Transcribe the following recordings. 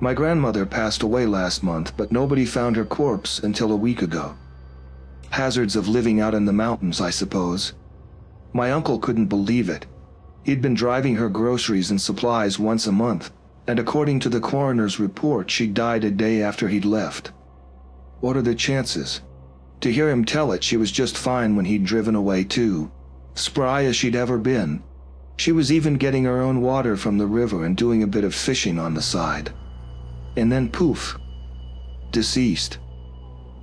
My grandmother passed away last month, but nobody found her corpse until a week ago. Hazards of living out in the mountains, I suppose. My uncle couldn't believe it. He'd been driving her groceries and supplies once a month, and according to the coroner's report, she died a day after he'd left. What are the chances? To hear him tell it, she was just fine when he'd driven away too, spry as she'd ever been. She was even getting her own water from the river and doing a bit of fishing on the side. And then poof, deceased.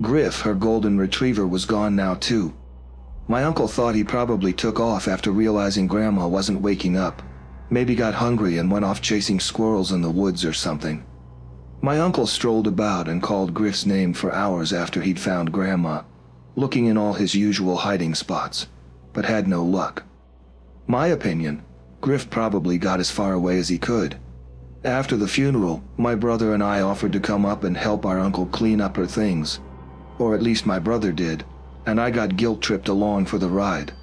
Griff, her golden retriever, was gone now too. My uncle thought he probably took off after realizing Grandma wasn't waking up. Maybe got hungry and went off chasing squirrels in the woods or something. My uncle strolled about and called Griff's name for hours after he'd found Grandma, looking in all his usual hiding spots, but had no luck. My opinion, Griff probably got as far away as he could. After the funeral, my brother and I offered to come up and help our uncle clean up her things. Or at least my brother did, and I got guilt-tripped along for the ride.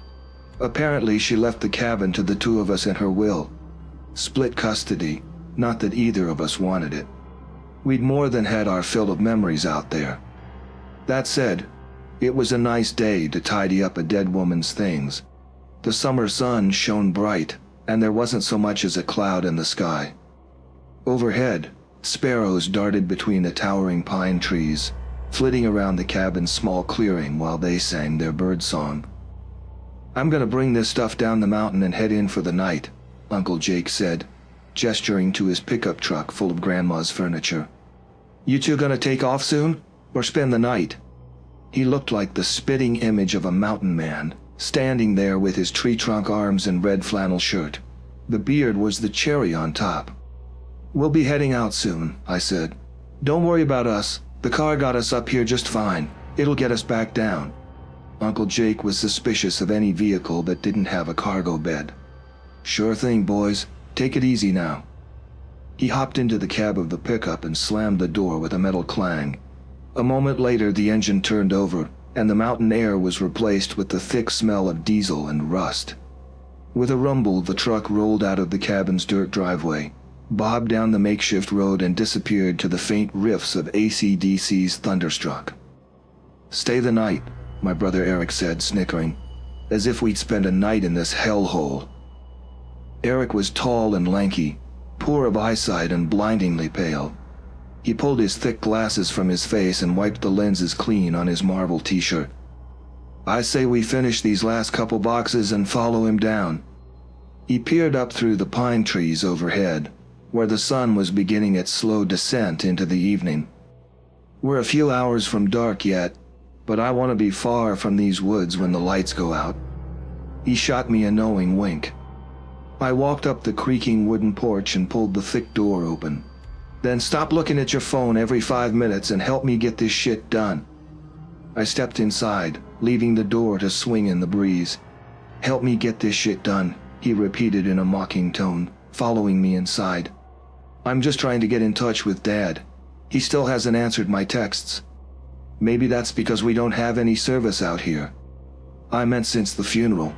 Apparently she left the cabin to the two of us in her will. Split custody, not that either of us wanted it. We'd more than had our fill of memories out there. That said, it was a nice day to tidy up a dead woman's things. The summer sun shone bright, and there wasn't so much as a cloud in the sky. Overhead, sparrows darted between the towering pine trees, flitting around the cabin's small clearing while they sang their bird song. "I'm gonna bring this stuff down the mountain and head in for the night," Uncle Jake said, gesturing to his pickup truck full of Grandma's furniture. "You two gonna take off soon, or spend the night?" He looked like the spitting image of a mountain man, standing there with his tree trunk arms and red flannel shirt. The beard was the cherry on top. "We'll be heading out soon," I said. "Don't worry about us. The car got us up here just fine. It'll get us back down." Uncle Jake was suspicious of any vehicle that didn't have a cargo bed. "Sure thing, boys. Take it easy now." He hopped into the cab of the pickup and slammed the door with a metal clang. A moment later, the engine turned over, and the mountain air was replaced with the thick smell of diesel and rust. With a rumble, the truck rolled out of the cabin's dirt driveway, bobbed down the makeshift road, and disappeared to the faint riffs of AC/DC's Thunderstruck. "Stay the night," my brother Eric said, snickering, "as if we'd spend a night in this hellhole." Eric was tall and lanky, poor of eyesight and blindingly pale. He pulled his thick glasses from his face and wiped the lenses clean on his Marvel t-shirt. "I say we finish these last couple boxes and follow him down." He peered up through the pine trees overhead, where the sun was beginning its slow descent into the evening. "We're a few hours from dark yet, but I want to be far from these woods when the lights go out." He shot me a knowing wink. I walked up the creaking wooden porch and pulled the thick door open. "Then stop looking at your phone every 5 minutes and help me get this shit done." I stepped inside, leaving the door to swing in the breeze. "Help me get this shit done," he repeated in a mocking tone, following me inside. "I'm just trying to get in touch with Dad. He still hasn't answered my texts. Maybe that's because we don't have any service out here. I meant since the funeral.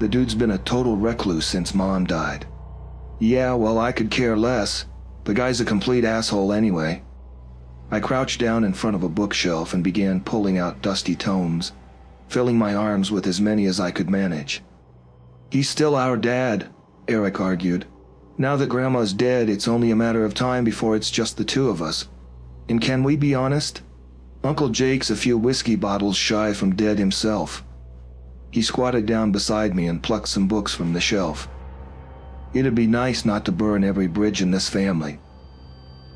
The dude's been a total recluse since Mom died." "Yeah, well, I could care less. The guy's a complete asshole anyway." I crouched down in front of a bookshelf and began pulling out dusty tomes, filling my arms with as many as I could manage. "He's still our dad," Eric argued. "Now that Grandma's dead, it's only a matter of time before it's just the two of us. And can we be honest? Uncle Jake's a few whiskey bottles shy from dead himself." He squatted down beside me and plucked some books from the shelf. "It'd be nice not to burn every bridge in this family."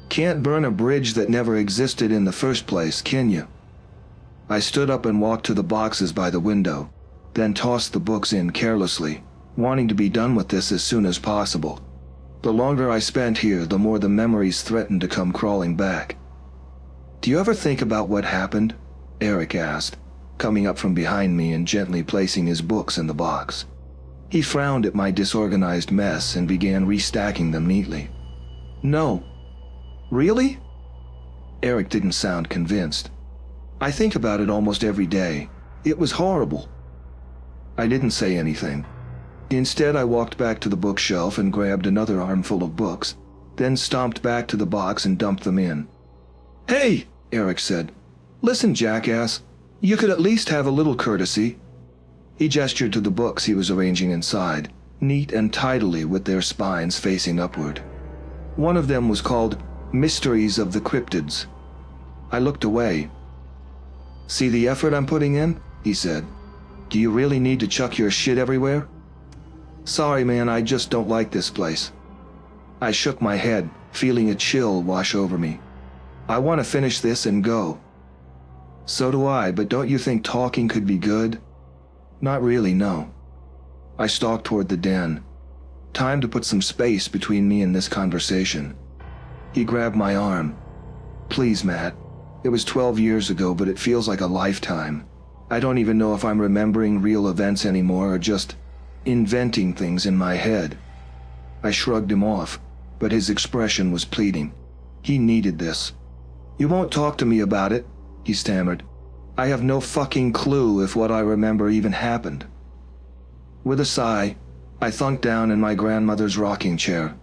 "Can't burn a bridge that never existed in the first place, can you?" I stood up and walked to the boxes by the window, then tossed the books in carelessly, wanting to be done with this as soon as possible. The longer I spent here, the more the memories threatened to come crawling back. "Do you ever think about what happened?" Eric asked, coming up from behind me and gently placing his books in the box. He frowned at my disorganized mess and began restacking them neatly. "No." "Really?" Eric didn't sound convinced. "I think about it almost every day. It was horrible." I didn't say anything. Instead, I walked back to the bookshelf and grabbed another armful of books, then stomped back to the box and dumped them in. "Hey," Eric said. "Listen, jackass. You could at least have a little courtesy." He gestured to the books he was arranging inside, neat and tidily with their spines facing upward. One of them was called Mysteries of the Cryptids. I looked away. "See the effort I'm putting in?" he said. "Do you really need to chuck your shit everywhere?" "Sorry, man, I just don't like this place." I shook my head, feeling a chill wash over me. "I want to finish this and go." "So do I, but don't you think talking could be good?" "Not really, no." I stalked toward the den. Time to put some space between me and this conversation. He grabbed my arm. "Please, Matt. It was 12 years ago, but it feels like a lifetime. I don't even know if I'm remembering real events anymore or just inventing things in my head." I shrugged him off, but his expression was pleading. He needed this. "You won't talk to me about it," he stammered. "I have no fucking clue if what I remember even happened." With a sigh, I thunked down in my grandmother's rocking chair.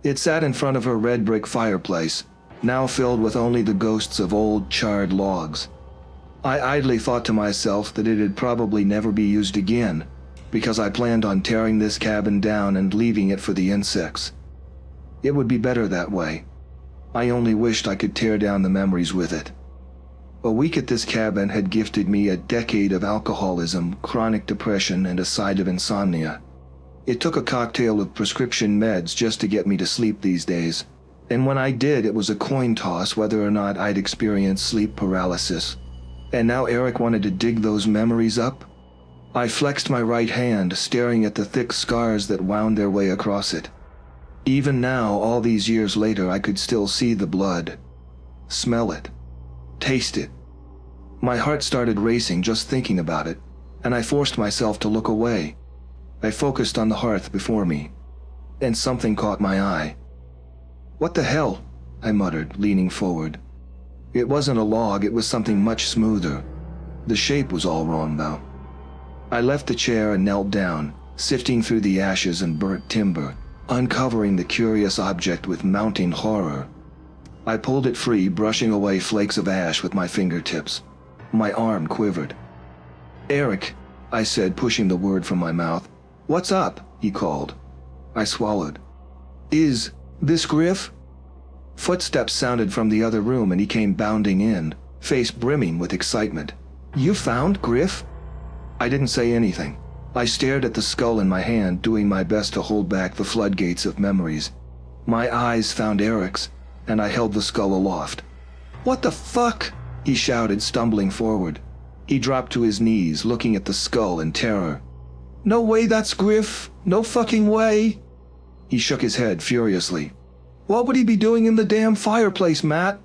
It sat in front of her red brick fireplace, now filled with only the ghosts of old charred logs. I idly thought to myself that it'd probably never be used again, because I planned on tearing this cabin down and leaving it for the insects. It would be better that way. I only wished I could tear down the memories with it. A week at this cabin had gifted me a decade of alcoholism, chronic depression, and a side of insomnia. It took a cocktail of prescription meds just to get me to sleep these days, and when I did, it was a coin toss whether or not I'd experience sleep paralysis. And now Eric wanted to dig those memories up? I flexed my right hand, staring at the thick scars that wound their way across it. Even now, all these years later, I could still see the blood, smell it, taste it. My heart started racing just thinking about it, and I forced myself to look away. I focused on the hearth before me, and something caught my eye. "What the hell?" I muttered, leaning forward. It wasn't a log, it was something much smoother. The shape was all wrong, though. I left the chair and knelt down, sifting through the ashes and burnt timber, uncovering the curious object with mounting horror. I pulled it free, brushing away flakes of ash with my fingertips. My arm quivered. "Eric," I said, pushing the word from my mouth. "What's up?" he called. I swallowed. "Is this Griff?" Footsteps sounded from the other room and he came bounding in, face brimming with excitement. "You found Griff?" I didn't say anything. I stared at the skull in my hand, doing my best to hold back the floodgates of memories. My eyes found Eric's, and I held the skull aloft. "What the fuck?" he shouted, stumbling forward. He dropped to his knees, looking at the skull in terror. "No way that's Griff! No fucking way!" He shook his head furiously. "What would he be doing in the damn fireplace, Matt?"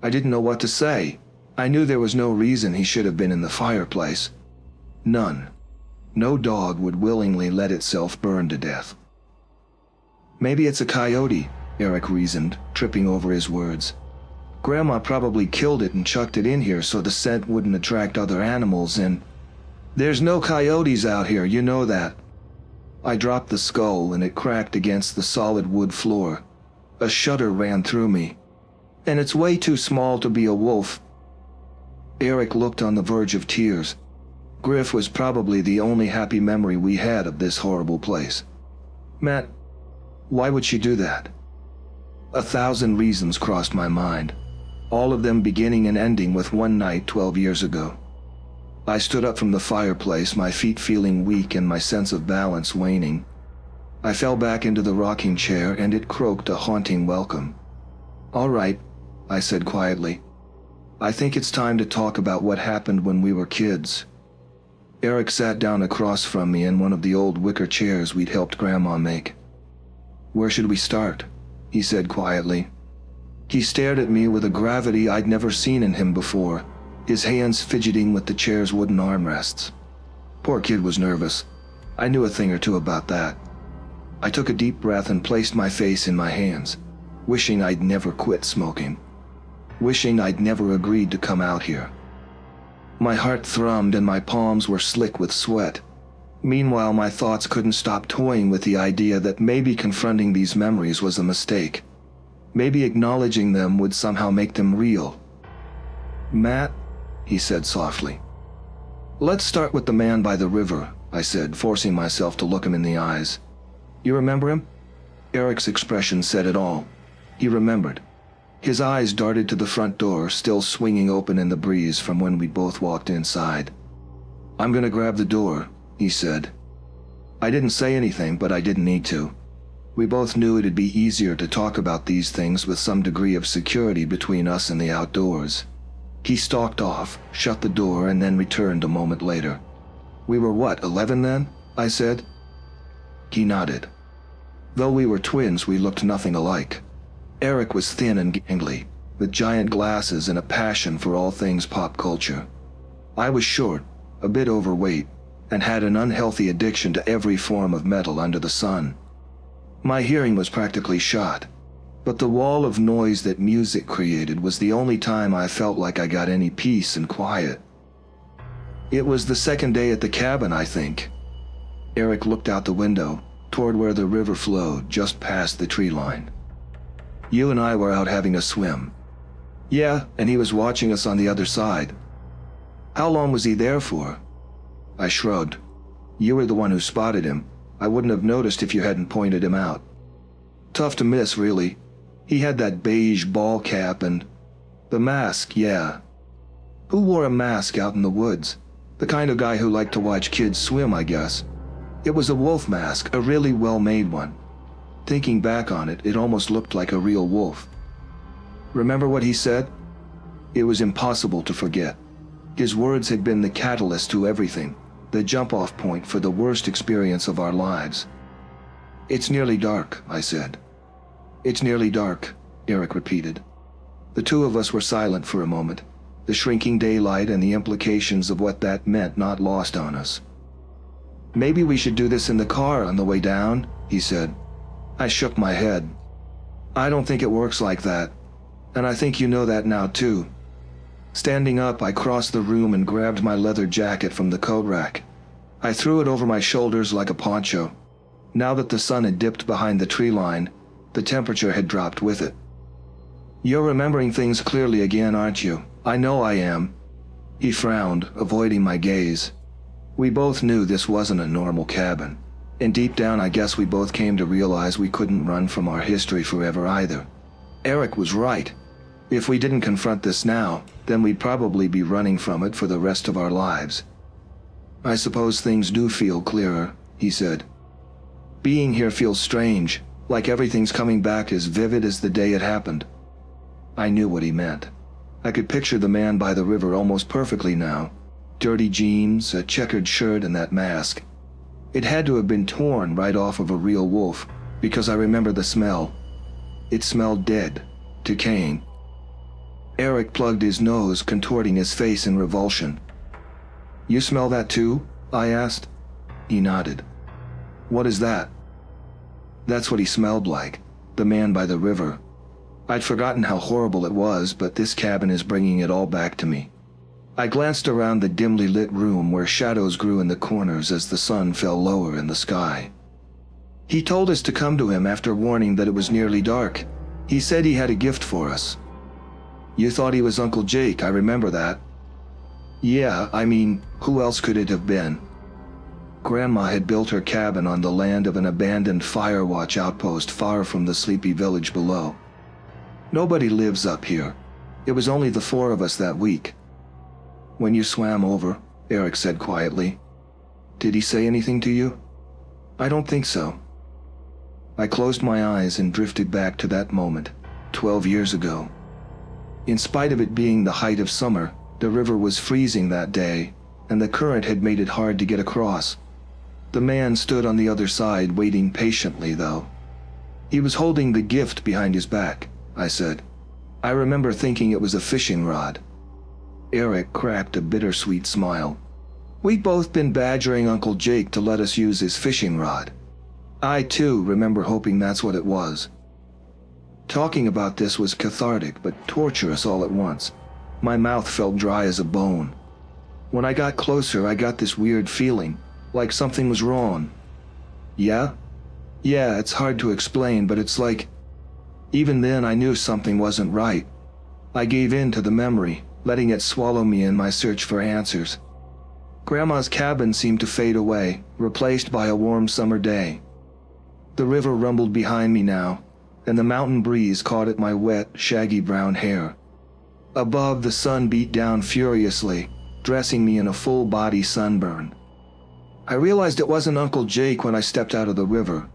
I didn't know what to say. I knew there was no reason he should have been in the fireplace. None. No dog would willingly let itself burn to death. "Maybe it's a coyote," Eric reasoned, tripping over his words. "Grandma probably killed it and chucked it in here so the scent wouldn't attract other animals and—" "There's no coyotes out here, you know that." I dropped the skull and it cracked against the solid wood floor. A shudder ran through me. "And it's way too small to be a wolf." Eric looked on the verge of tears. Griff was probably the only happy memory we had of this horrible place. "Matt, why would she do that?" 1,000 reasons crossed my mind, all of them beginning and ending with one night 12 years ago. I stood up from the fireplace, my feet feeling weak and my sense of balance waning. I fell back into the rocking chair and it croaked a haunting welcome. "All right," I said quietly. "I think it's time to talk about what happened when we were kids." Eric sat down across from me in one of the old wicker chairs we'd helped Grandma make. "Where should we start?" he said quietly. He stared at me with a gravity I'd never seen in him before, his hands fidgeting with the chair's wooden armrests. Poor kid was nervous. I knew a thing or two about that. I took a deep breath and placed my face in my hands, wishing I'd never quit smoking. Wishing I'd never agreed to come out here. My heart thrummed and my palms were slick with sweat. Meanwhile, my thoughts couldn't stop toying with the idea that maybe confronting these memories was a mistake. Maybe acknowledging them would somehow make them real. "Matt," he said softly. "Let's start with the man by the river," I said, forcing myself to look him in the eyes. "You remember him?" Eric's expression said it all. He remembered. His eyes darted to the front door, still swinging open in the breeze from when we both walked inside. "I'm gonna grab the door," he said. I didn't say anything, but I didn't need to. We both knew it'd be easier to talk about these things with some degree of security between us and the outdoors. He stalked off, shut the door, and then returned a moment later. "We were what, 11 then?" I said. He nodded. Though we were twins, we looked nothing alike. Eric was thin and gangly, with giant glasses and a passion for all things pop culture. I was short, a bit overweight, and had an unhealthy addiction to every form of metal under the sun. My hearing was practically shot, but the wall of noise that music created was the only time I felt like I got any peace and quiet. It was the second day at the cabin, I think. Eric looked out the window, toward where the river flowed, just past the tree line. "You and I were out having a swim." "Yeah, and he was watching us on the other side." "How long was he there for?" I shrugged. "You were the one who spotted him. I wouldn't have noticed if you hadn't pointed him out." "Tough to miss, really. He had that beige ball cap and the mask, yeah. Who wore a mask out in the woods? The kind of guy who liked to watch kids swim, I guess. It was a wolf mask, a really well-made one. Thinking back on it, it almost looked like a real wolf." "Remember what he said?" It was impossible to forget. His words had been the catalyst to everything, the jump-off point for the worst experience of our lives. "It's nearly dark," I said. "It's nearly dark," Eric repeated. The two of us were silent for a moment, the shrinking daylight and the implications of what that meant not lost on us. "Maybe we should do this in the car on the way down," he said. I shook my head. "I don't think it works like that, and I think you know that now too." Standing up, I crossed the room and grabbed my leather jacket from the coat rack. I threw it over my shoulders like a poncho. Now that the sun had dipped behind the tree line, the temperature had dropped with it. "You're remembering things clearly again, aren't you?" "I know I am." He frowned, avoiding my gaze. We both knew this wasn't a normal cabin, and deep down I guess we both came to realize we couldn't run from our history forever either. Eric was right. If we didn't confront this now, then we'd probably be running from it for the rest of our lives. "I suppose things do feel clearer," he said. "Being here feels strange, like everything's coming back as vivid as the day it happened." I knew what he meant. I could picture the man by the river almost perfectly now. Dirty jeans, a checkered shirt, and that mask. It had to have been torn right off of a real wolf, because I remember the smell. It smelled dead, decaying. Eric plugged his nose, contorting his face in revulsion. "You smell that too?" I asked. He nodded. "What is that?" That's what he smelled like, the man by the river. I'd forgotten how horrible it was, but this cabin is bringing it all back to me. I glanced around the dimly lit room where shadows grew in the corners as the sun fell lower in the sky. "He told us to come to him after warning that it was nearly dark. He said he had a gift for us." "You thought he was Uncle Jake, I remember that." "Yeah, I mean, who else could it have been?" Grandma had built her cabin on the land of an abandoned fire watch outpost far from the sleepy village below. Nobody lives up here. It was only the four of us that week. "When you swam over," Eric said quietly. "Did he say anything to you?" "I don't think so." I closed my eyes and drifted back to that moment, 12 years ago. In spite of it being the height of summer, the river was freezing that day, and the current had made it hard to get across. The man stood on the other side, waiting patiently, though. "He was holding the gift behind his back," I said. "I remember thinking it was a fishing rod." Eric cracked a bittersweet smile. "We'd both been badgering Uncle Jake to let us use his fishing rod. I, too, remember hoping that's what it was." Talking about this was cathartic but torturous all at once. My mouth felt dry as a bone. When I got closer, I got this weird feeling, like something was wrong. Yeah? Yeah, it's hard to explain, but it's like... Even then I knew something wasn't right. I gave in to the memory, letting it swallow me in my search for answers. Grandma's cabin seemed to fade away, replaced by a warm summer day. The river rumbled behind me now, and the mountain breeze caught at my wet, shaggy brown hair. Above, the sun beat down furiously, dressing me in a full-body sunburn. I realized it wasn't Uncle Jake when I stepped out of the river.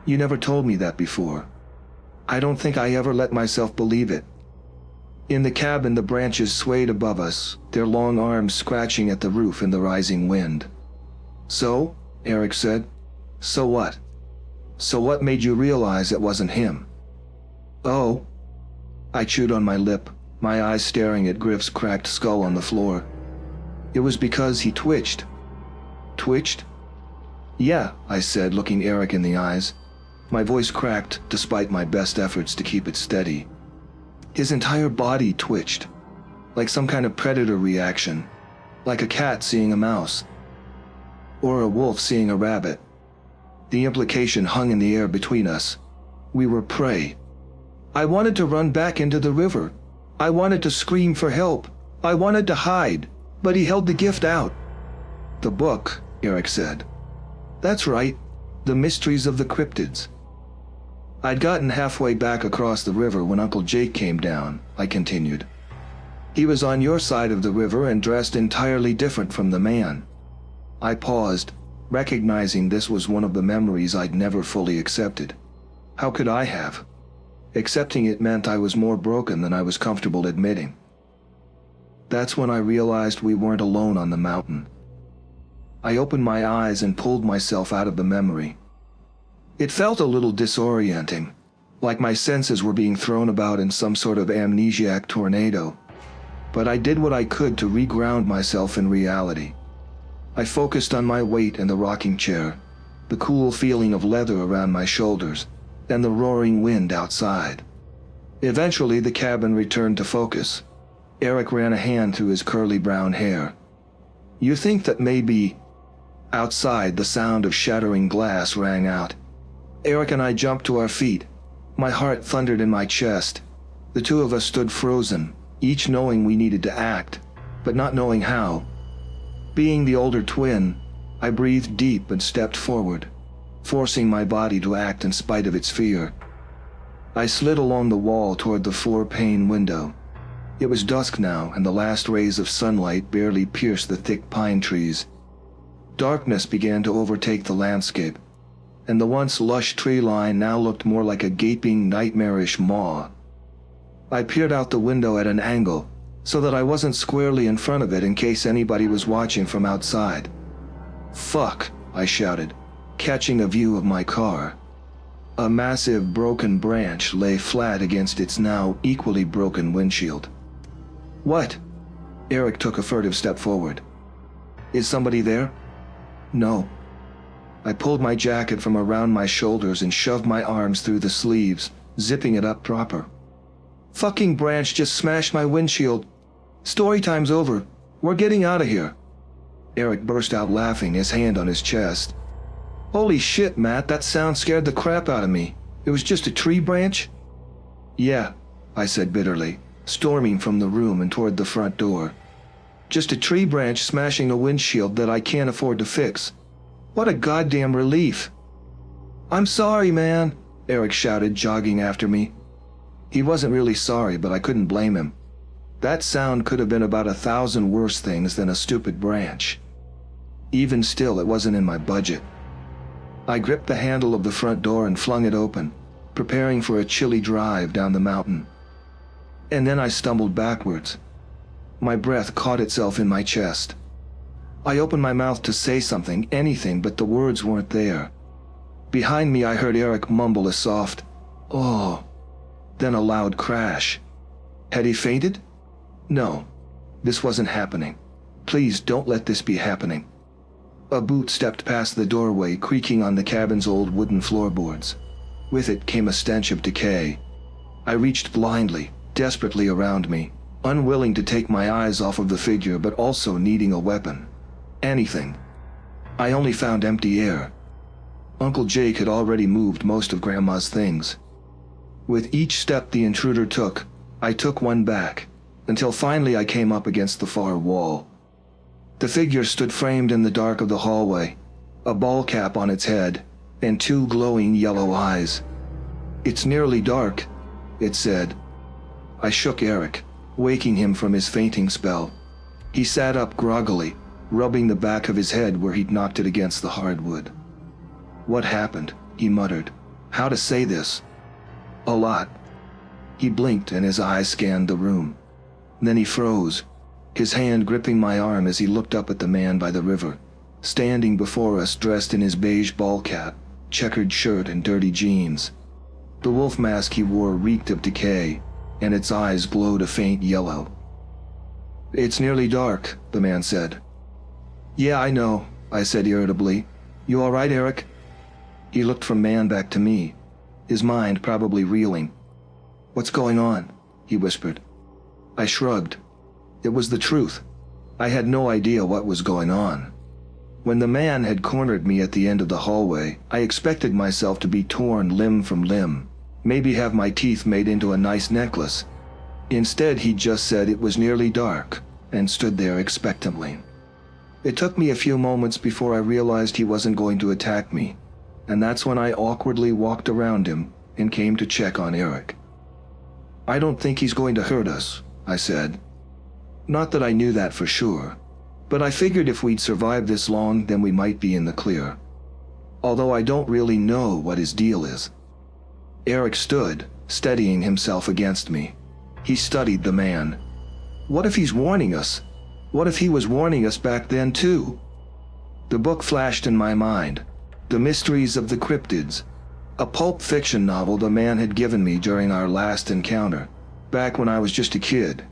You never told me that before. I don't think I ever let myself believe it. In the cabin, the branches swayed above us, their long arms scratching at the roof in the rising wind. So, Eric said, so what? So what made you realize it wasn't him? Oh. I chewed on my lip, my eyes staring at Griff's cracked skull on the floor. It was because he twitched. Twitched? Yeah, I said, looking Eric in the eyes. My voice cracked despite my best efforts to keep it steady. His entire body twitched, like some kind of predator reaction, like a cat seeing a mouse, or a wolf seeing a rabbit. The implication hung in the air between us. We were prey. I wanted to run back into the river. I wanted to scream for help. I wanted to hide, but he held the gift out. The book, Eric said. That's right, The Mysteries of the Cryptids. I'd gotten halfway back across the river when Uncle Jake came down, I continued. He was on your side of the river and dressed entirely different from the man. I paused, recognizing this was one of the memories I'd never fully accepted. How could I have? Accepting it meant I was more broken than I was comfortable admitting. That's when I realized we weren't alone on the mountain. I opened my eyes and pulled myself out of the memory. It felt a little disorienting, like my senses were being thrown about in some sort of amnesiac tornado, but I did what I could to reground myself in reality. I focused on my weight in the rocking chair, the cool feeling of leather around my shoulders, and the roaring wind outside. Eventually, the cabin returned to focus. Eric ran a hand through his curly brown hair. You think that maybe... Outside, the sound of shattering glass rang out. Eric and I jumped to our feet. My heart thundered in my chest. The two of us stood frozen, each knowing we needed to act, but not knowing how. Being the older twin, I breathed deep and stepped forward, forcing my body to act in spite of its fear. I slid along the wall toward the 4-pane window. It was dusk now, and the last rays of sunlight barely pierced the thick pine trees. Darkness began to overtake the landscape, and the once lush tree line now looked more like a gaping, nightmarish maw. I peered out the window at an angle, so that I wasn't squarely in front of it in case anybody was watching from outside. Fuck, I shouted, catching a view of my car. A massive broken branch lay flat against its now equally broken windshield. What? Eric took a furtive step forward. Is somebody there? No. I pulled my jacket from around my shoulders and shoved my arms through the sleeves, zipping it up proper. Fucking branch just smashed my windshield. Story time's over. We're getting out of here. Eric burst out laughing, his hand on his chest. Holy shit, Matt, that sound scared the crap out of me. It was just a tree branch? Yeah, I said bitterly, storming from the room and toward the front door. Just a tree branch smashing a windshield that I can't afford to fix. What a goddamn relief. I'm sorry, man, Eric shouted, jogging after me. He wasn't really sorry, but I couldn't blame him. That sound could have been about 1,000 worse things than a stupid branch. Even still, it wasn't in my budget. I gripped the handle of the front door and flung it open, preparing for a chilly drive down the mountain. And then I stumbled backwards. My breath caught itself in my chest. I opened my mouth to say something, anything, but the words weren't there. Behind me, I heard Eric mumble a soft, "Oh," then a loud crash. Had he fainted? No, this wasn't happening. Please don't let this be happening. A boot stepped past the doorway, creaking on the cabin's old wooden floorboards. With it came a stench of decay. I reached blindly, desperately around me, unwilling to take my eyes off of the figure, but also needing a weapon. Anything. I only found empty air. Uncle Jake had already moved most of Grandma's things. With each step the intruder took, I took one back, until finally I came up against the far wall. The figure stood framed in the dark of the hallway, a ball cap on its head, and two glowing yellow eyes. "It's nearly dark," it said. I shook Eric, waking him from his fainting spell. He sat up groggily, rubbing the back of his head where he'd knocked it against the hardwood. "What happened?" he muttered. "How to say this?" "A lot." He blinked and his eyes scanned the room. Then he froze, his hand gripping my arm as he looked up at the man by the river, standing before us dressed in his beige ball cap, checkered shirt and dirty jeans. The wolf mask he wore reeked of decay, and its eyes glowed a faint yellow. "It's nearly dark," the man said. "Yeah, I know," I said irritably. "You all right, Eric?" He looked from man back to me, his mind probably reeling. "What's going on?" he whispered. I shrugged. It was the truth. I had no idea what was going on. When the man had cornered me at the end of the hallway, I expected myself to be torn limb from limb, maybe have my teeth made into a nice necklace. Instead, he just said it was nearly dark, and stood there expectantly. It took me a few moments before I realized he wasn't going to attack me, and that's when I awkwardly walked around him and came to check on Eric. "I don't think he's going to hurt us," I said. Not that I knew that for sure, but I figured if we'd survived this long, then we might be in the clear. Although I don't really know what his deal is. Eric stood, steadying himself against me. He studied the man. What if he's warning us? What if he was warning us back then too? The book flashed in my mind. The Mysteries of the Cryptids, a pulp fiction novel the man had given me during our last encounter, back when I was just a kid.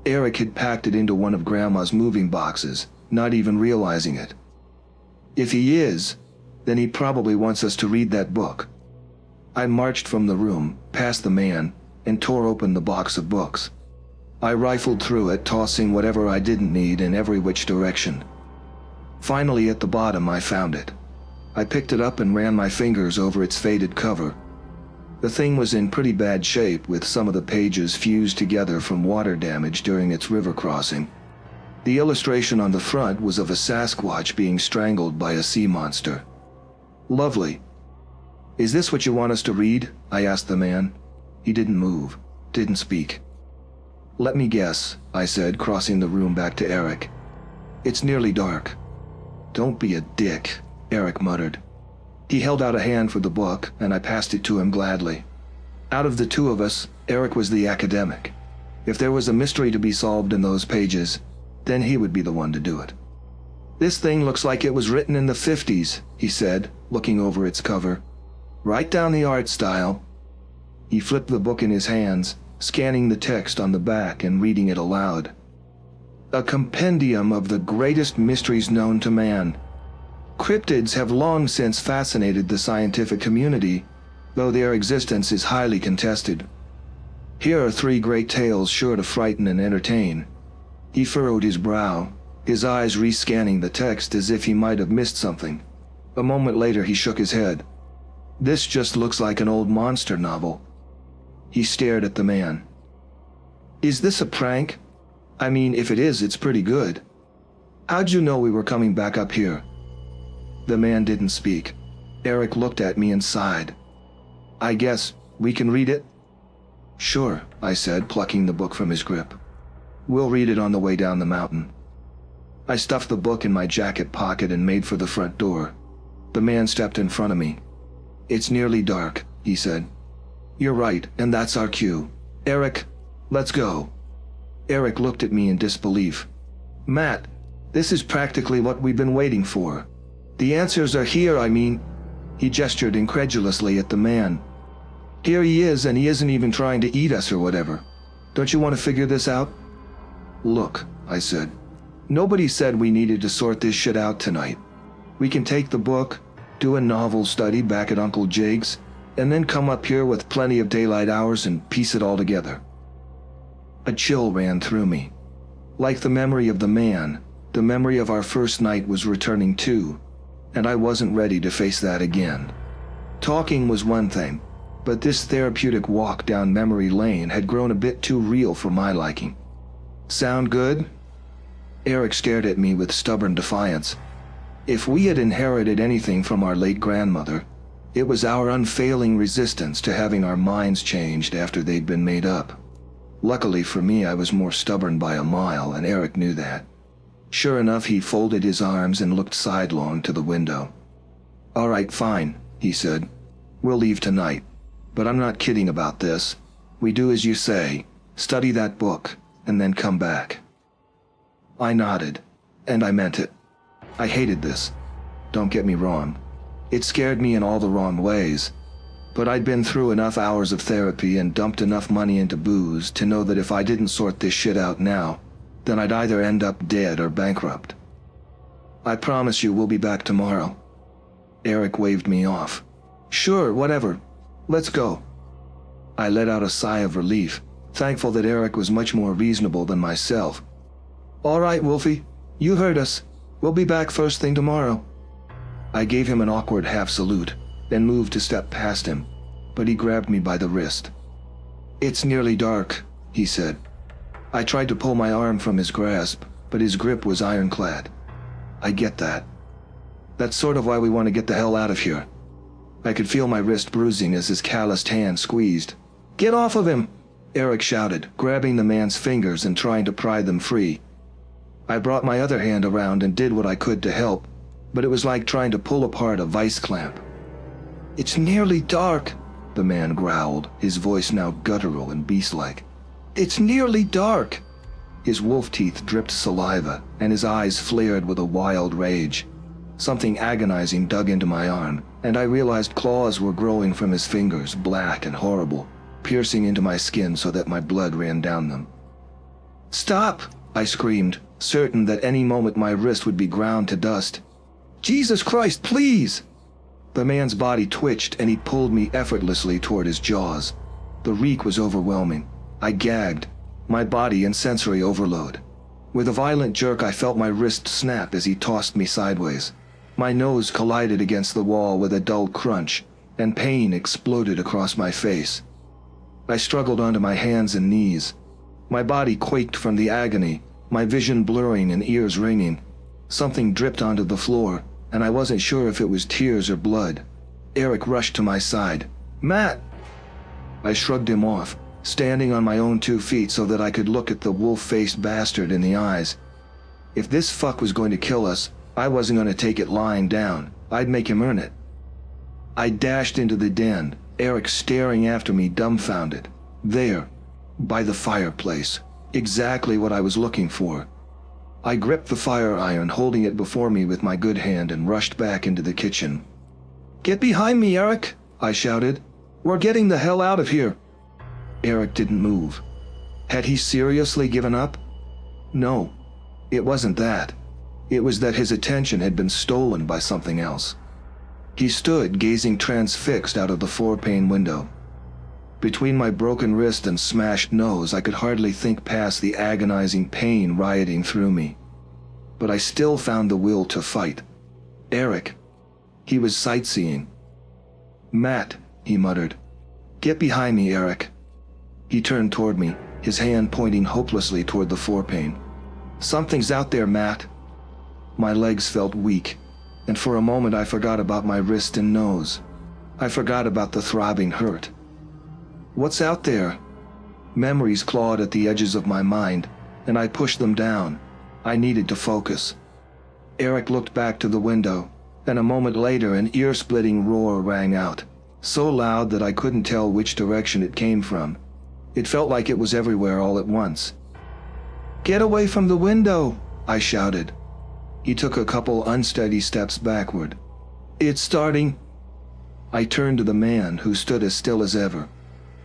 Eric had packed it into one of Grandma's moving boxes, not even realizing it. If he is, then he probably wants us to read that book. I marched from the room, past the man, and tore open the box of books. I rifled through it, tossing whatever I didn't need in every which direction. Finally, at the bottom, I found it. I picked it up and ran my fingers over its faded cover. The thing was in pretty bad shape, with some of the pages fused together from water damage during its river crossing. The illustration on the front was of a Sasquatch being strangled by a sea monster. Lovely. "Is this what you want us to read?" I asked the man. He didn't move, didn't speak. "Let me guess," I said, crossing the room back to Eric. "It's nearly dark." "Don't be a dick," Eric muttered. He held out a hand for the book, and I passed it to him gladly. Out of the two of us, Eric was the academic. If there was a mystery to be solved in those pages, then he would be the one to do it. "This thing looks like it was written in the 50s, he said, looking over its cover. "Right down the art style." He flipped the book in his hands, scanning the text on the back and reading it aloud. "A compendium of the greatest mysteries known to man. Cryptids have long since fascinated the scientific community, though their existence is highly contested. Here are 3 great tales sure to frighten and entertain." He furrowed his brow, his eyes re-scanning the text as if he might have missed something. A moment later he shook his head. "This just looks like an old monster novel." He stared at the man. "Is this a prank? I mean, if it is, it's pretty good. How'd you know we were coming back up here?" The man didn't speak. Eric looked at me and sighed. "I guess we can read it?" "Sure," I said, plucking the book from his grip. "We'll read it on the way down the mountain." I stuffed the book in my jacket pocket and made for the front door. The man stepped in front of me. "It's nearly dark," he said. "You're right, and that's our cue. Eric, let's go." Eric looked at me in disbelief. "Matt, this is practically what we've been waiting for. The answers are here, I mean." He gestured incredulously at the man. "Here he is, and he isn't even trying to eat us or whatever. Don't you want to figure this out?" "Look," I said. "Nobody said we needed to sort this shit out tonight. We can take the book, do a novel study back at Uncle Jake's, and then come up here with plenty of daylight hours and piece it all together." A chill ran through me. Like the memory of the man, the memory of our first night was returning too, and I wasn't ready to face that again. Talking was one thing, but this therapeutic walk down memory lane had grown a bit too real for my liking. Sound good? Eric stared at me with stubborn defiance. If we had inherited anything from our late grandmother, it was our unfailing resistance to having our minds changed after they'd been made up. Luckily for me, I was more stubborn by a mile, and Eric knew that. Sure enough, he folded his arms and looked sidelong to the window. "All right, fine," he said. "We'll leave tonight. But I'm not kidding about this. We do as you say, study that book, and then come back." I nodded, and I meant it. I hated this. Don't get me wrong. It scared me in all the wrong ways. But I'd been through enough hours of therapy and dumped enough money into booze to know that if I didn't sort this shit out now, then I'd either end up dead or bankrupt. "I promise you we'll be back tomorrow." Eric waved me off. "Sure, whatever. Let's go." I let out a sigh of relief, thankful that Eric was much more reasonable than myself. "All right, Wolfie. You heard us. We'll be back first thing tomorrow." I gave him an awkward half salute, then moved to step past him, but he grabbed me by the wrist. "It's nearly dark," he said. I tried to pull my arm from his grasp, but his grip was ironclad. "I get that. That's sort of why we want to get the hell out of here." I could feel my wrist bruising as his calloused hand squeezed. "Get off of him!" Eric shouted, grabbing the man's fingers and trying to pry them free. I brought my other hand around and did what I could to help, but it was like trying to pull apart a vice clamp. "It's nearly dark," the man growled, his voice now guttural and beast-like. "It's nearly dark." His wolf teeth dripped saliva, and his eyes flared with a wild rage. Something agonizing dug into my arm, and I realized claws were growing from his fingers, black and horrible, piercing into my skin so that my blood ran down them. "Stop!" I screamed, certain that any moment my wrist would be ground to dust. "Jesus Christ, please!" The man's body twitched and he pulled me effortlessly toward his jaws. The reek was overwhelming. I gagged, my body in sensory overload. With a violent jerk, I felt my wrist snap as he tossed me sideways. My nose collided against the wall with a dull crunch, and pain exploded across my face. I struggled onto my hands and knees. My body quaked from the agony, my vision blurring and ears ringing. Something dripped onto the floor, and I wasn't sure if it was tears or blood. Eric rushed to my side. "Matt!" I shrugged him off, standing on my own 2 feet so that I could look at the wolf-faced bastard in the eyes. If this fuck was going to kill us, I wasn't going to take it lying down. I'd make him earn it. I dashed into the den, Eric staring after me dumbfounded. There, by the fireplace, exactly what I was looking for. I gripped the fire iron, holding it before me with my good hand, and rushed back into the kitchen. "Get behind me, Eric!" I shouted. "We're getting the hell out of here!" Eric didn't move. Had he seriously given up? No, it wasn't that. It was that his attention had been stolen by something else. He stood gazing transfixed out of the 4-pane window. Between my broken wrist and smashed nose, I could hardly think past the agonizing pain rioting through me. But I still found the will to fight. Eric. He was sightseeing. "Matt," he muttered. "Get behind me, Eric." He turned toward me, his hand pointing hopelessly toward the 4-pane. "Something's out there, Matt." My legs felt weak, and for a moment I forgot about my wrist and nose. I forgot about the throbbing hurt. "What's out there?" Memories clawed at the edges of my mind, and I pushed them down. I needed to focus. Eric looked back to the window, and a moment later an ear-splitting roar rang out, so loud that I couldn't tell which direction it came from. It felt like it was everywhere all at once. "Get away from the window!" I shouted. He took a couple unsteady steps backward. "It's starting." I turned to the man, who stood as still as ever.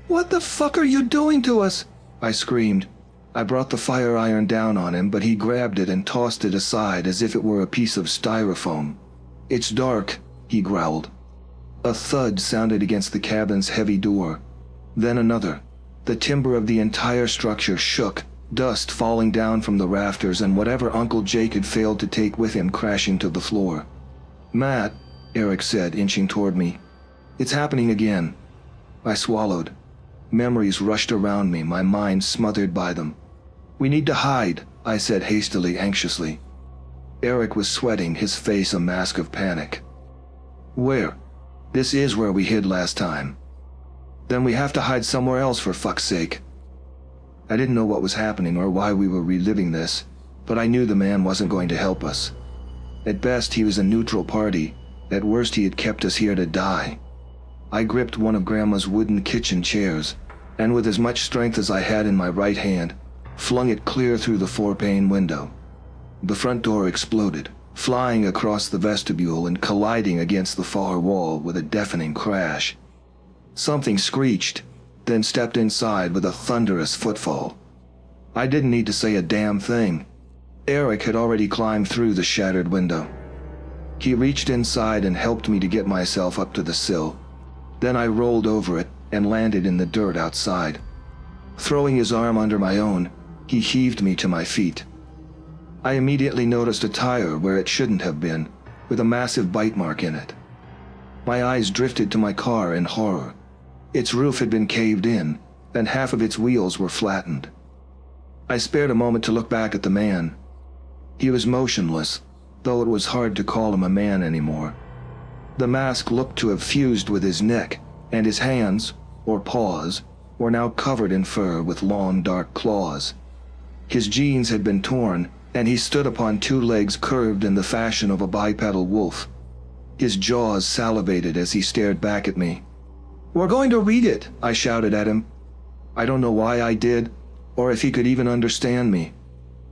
"What the fuck are you doing to us?" I screamed. I brought the fire iron down on him, but he grabbed it and tossed it aside as if it were a piece of styrofoam. "It's dark," he growled. A thud sounded against the cabin's heavy door. Then another. The timber of the entire structure shook, dust falling down from the rafters and whatever Uncle Jake had failed to take with him crashing to the floor. Matt, Eric said, inching toward me. It's happening again. I swallowed. Memories rushed around me, my mind smothered by them. We need to hide, I said hastily, anxiously. Eric was sweating, his face a mask of panic. Where? This is where we hid last time. Then we have to hide somewhere else, for fuck's sake. I didn't know what was happening or why we were reliving this, but I knew the man wasn't going to help us. At best, he was a neutral party. At worst, he had kept us here to die. I gripped one of Grandma's wooden kitchen chairs, and with as much strength as I had in my right hand, flung it clear through the 4-pane window. The front door exploded, flying across the vestibule and colliding against the far wall with a deafening crash. Something screeched, then stepped inside with a thunderous footfall. I didn't need to say a damn thing. Eric had already climbed through the shattered window. He reached inside and helped me to get myself up to the sill. Then I rolled over it and landed in the dirt outside. Throwing his arm under my own, he heaved me to my feet. I immediately noticed a tire where it shouldn't have been, with a massive bite mark in it. My eyes drifted to my car in horror. Its roof had been caved in, and half of its wheels were flattened. I spared a moment to look back at the man. He was motionless, though it was hard to call him a man anymore. The mask looked to have fused with his neck, and his hands, or paws, were now covered in fur with long dark claws. His jeans had been torn, and he stood upon 2 legs curved in the fashion of a bipedal wolf. His jaws salivated as he stared back at me. "We're going to read it," I shouted at him. I don't know why I did, or if he could even understand me.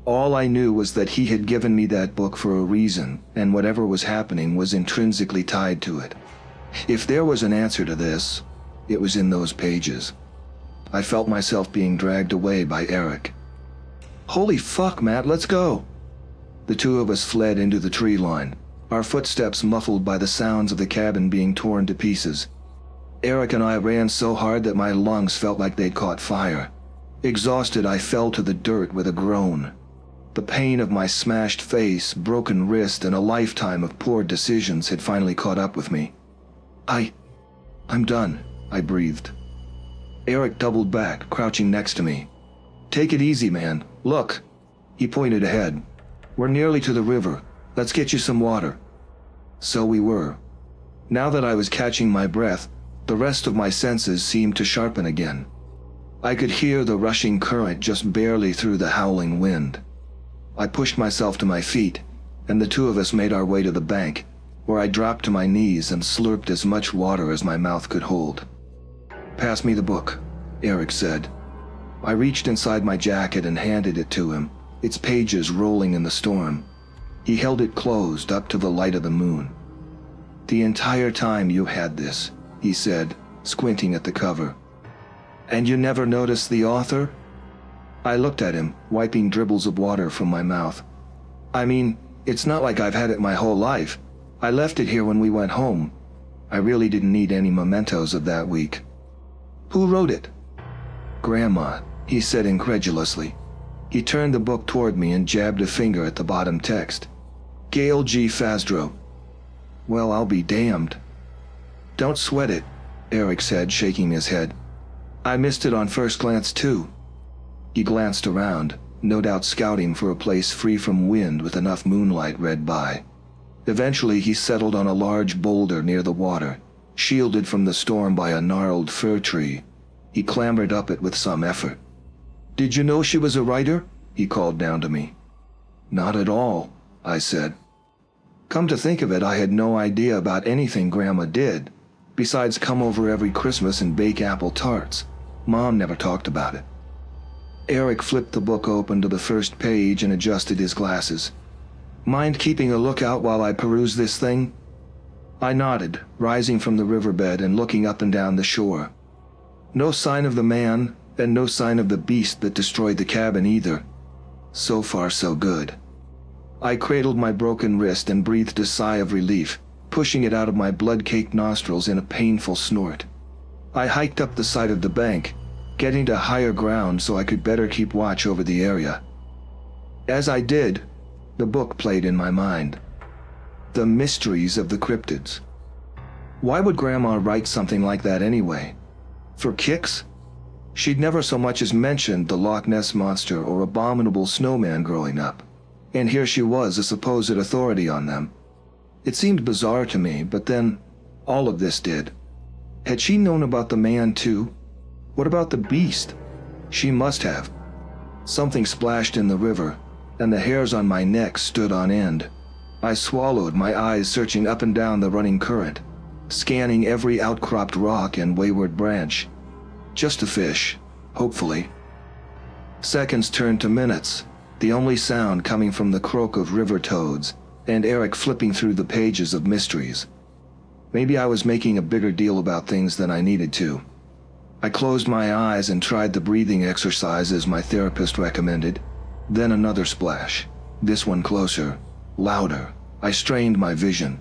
All I knew was that he had given me that book for a reason, and whatever was happening was intrinsically tied to it. If there was an answer to this, it was in those pages. I felt myself being dragged away by Eric. "Holy fuck, Matt, let's go." The 2 of us fled into the tree line, our footsteps muffled by the sounds of the cabin being torn to pieces. Eric and I ran so hard that my lungs felt like they'd caught fire. Exhausted, I fell to the dirt with a groan. The pain of my smashed face, broken wrist, and a lifetime of poor decisions had finally caught up with me. I'm done, I breathed. Eric doubled back, crouching next to me. "Take it easy, man. Look." He pointed ahead. "We're nearly to the river. Let's get you some water." So we were. Now that I was catching my breath, the rest of my senses seemed to sharpen again. I could hear the rushing current just barely through the howling wind. I pushed myself to my feet, and the 2 of us made our way to the bank, where I dropped to my knees and slurped as much water as my mouth could hold. "Pass me the book," Eric said. I reached inside my jacket and handed it to him, its pages rolling in the storm. He held it closed up to the light of the moon. "The entire time you had this," he said, squinting at the cover. "And you never noticed the author?" I looked at him, wiping dribbles of water from my mouth. "I mean, it's not like I've had it my whole life. I left it here when we went home. I really didn't need any mementos of that week." "Who wrote it?" "Grandma," he said incredulously. He turned the book toward me and jabbed a finger at the bottom text. "Gail G. Fasdro." "Well, I'll be damned." "Don't sweat it," Eric said, shaking his head. "I missed it on first glance too." He glanced around, no doubt scouting for a place free from wind with enough moonlight red by. Eventually he settled on a large boulder near the water, shielded from the storm by a gnarled fir tree. He clambered up it with some effort. "Did you know she was a writer?" he called down to me. "Not at all," I said. Come to think of it, I had no idea about anything Grandma did, besides come over every Christmas and bake apple tarts. Mom never talked about it. Eric flipped the book open to the first page and adjusted his glasses. "Mind keeping a lookout while I peruse this thing?" I nodded, rising from the riverbed and looking up and down the shore. No sign of the man, and no sign of the beast that destroyed the cabin either. So far, so good. I cradled my broken wrist and breathed a sigh of relief, pushing it out of my blood-caked nostrils in a painful snort. I hiked up the side of the bank, getting to higher ground so I could better keep watch over the area. As I did, the book played in my mind. The mysteries of the cryptids. Why would Grandma write something like that anyway? For kicks? She'd never so much as mentioned the Loch Ness Monster or abominable snowman growing up. And here she was, a supposed authority on them. It seemed bizarre to me, but then all of this did. Had she known about the man too? What about the beast? She must have. Something splashed in the river, and the hairs on my neck stood on end. I swallowed, my eyes searching up and down the running current, scanning every outcropped rock and wayward branch. Just a fish, hopefully. Seconds turned to minutes, the only sound coming from the croak of river toads, and Eric flipping through the pages of mysteries. Maybe I was making a bigger deal about things than I needed to. I closed my eyes and tried the breathing exercises my therapist recommended. Then another splash, this one closer, louder. I strained my vision.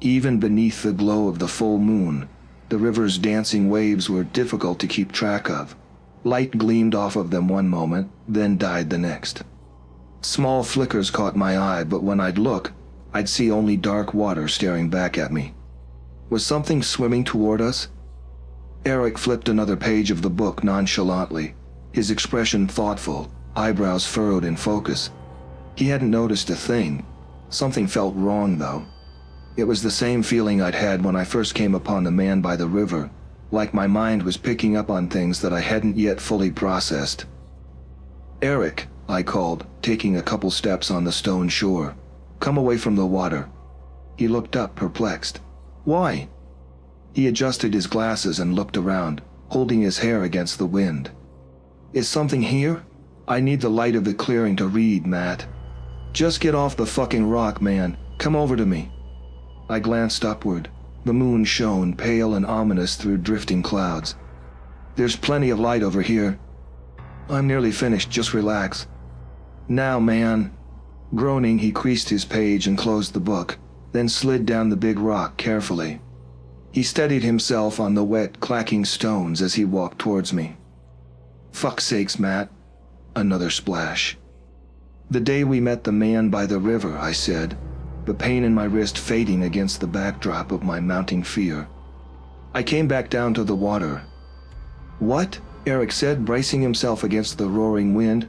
Even beneath the glow of the full moon, the river's dancing waves were difficult to keep track of. Light gleamed off of them one moment, then died the next. Small flickers caught my eye, but when I'd look, I'd see only dark water staring back at me. Was something swimming toward us? Eric flipped another page of the book nonchalantly, his expression thoughtful, eyebrows furrowed in focus. He hadn't noticed a thing. Something felt wrong, though. It was the same feeling I'd had when I first came upon the man by the river, like my mind was picking up on things that I hadn't yet fully processed. "Eric," I called, taking a couple steps on the stone shore. "Come away from the water." He looked up, perplexed. "Why?" He adjusted his glasses and looked around, holding his hair against the wind. "Is something here? I need the light of the clearing to read, Matt. Just get off the fucking rock, man. Come over to me." I glanced upward. The moon shone pale and ominous through drifting clouds. "There's plenty of light over here." "I'm nearly finished, just relax." "Now, man." Groaning, he creased his page and closed the book, then slid down the big rock carefully. He steadied himself on the wet, clacking stones as he walked towards me. "Fuck's sakes, Matt." Another splash. "The day we met the man by the river," I said, the pain in my wrist fading against the backdrop of my mounting fear. I came back down to the water. "What?" Eric said, bracing himself against the roaring wind.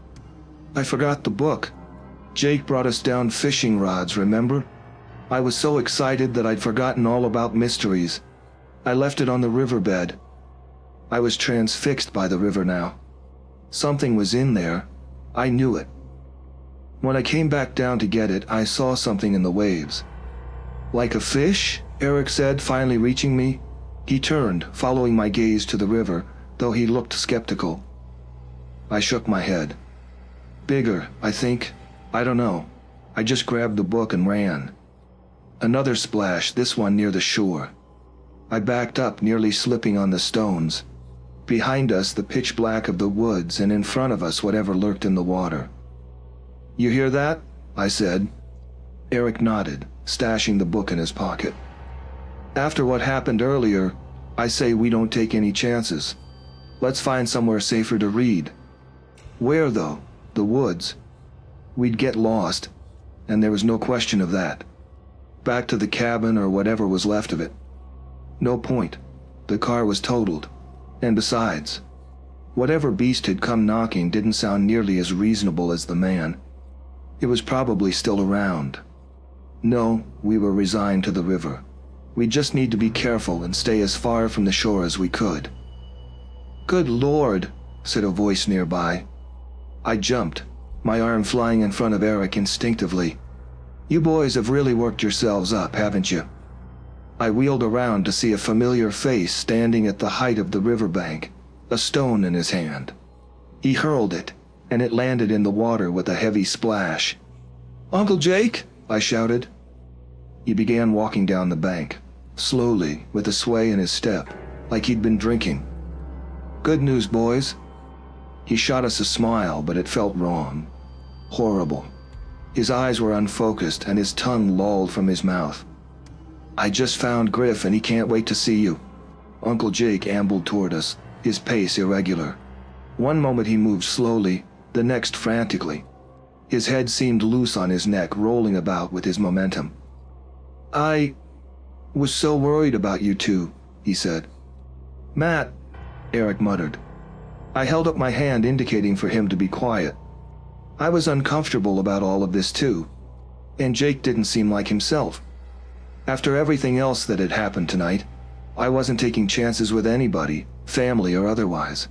"I forgot the book. Jake brought us down fishing rods, remember? I was so excited that I'd forgotten all about mysteries. I left it on the riverbed." I was transfixed by the river now. Something was in there. I knew it. When I came back down to get it, I saw something in the waves. "Like a fish?" Eric said, finally reaching me. He turned, following my gaze to the river, though he looked skeptical. I shook my head. "Bigger, I think. I don't know." I just grabbed the book and ran. Another splash, this one near the shore. I backed up, nearly slipping on the stones. Behind us, the pitch black of the woods, and in front of us, whatever lurked in the water. "You hear that?" I said. Eric nodded, stashing the book in his pocket. "After what happened earlier, I say we don't take any chances. Let's find somewhere safer to read." "Where, though?" "The woods. We'd get lost, and there was no question of that. Back to the cabin or whatever was left of it. No point. The car was totaled. And besides, whatever beast had come knocking didn't sound nearly as reasonable as the man. It was probably still around. No, we were resigned to the river. We just need to be careful and stay as far from the shore as we could." "Good Lord," said a voice nearby. I jumped, my arm flying in front of Eric instinctively. "You boys have really worked yourselves up, haven't you?" I wheeled around to see a familiar face standing at the height of the riverbank, a stone in his hand. He hurled it, and it landed in the water with a heavy splash. "Uncle Jake!" I shouted. He began walking down the bank, slowly, with a sway in his step, like he'd been drinking. "Good news, boys." He shot us a smile, but it felt wrong. Horrible. His eyes were unfocused, and his tongue lolled from his mouth. "I just found Griff, and he can't wait to see you." Uncle Jake ambled toward us, his pace irregular. One moment he moved slowly, the next frantically. His head seemed loose on his neck, rolling about with his momentum. I was so worried about you two, he said. Matt, Eric muttered. I held up my hand indicating for him to be quiet. I was uncomfortable about all of this too, and Jake didn't seem like himself. After everything else that had happened tonight, I wasn't taking chances with anybody, family or otherwise.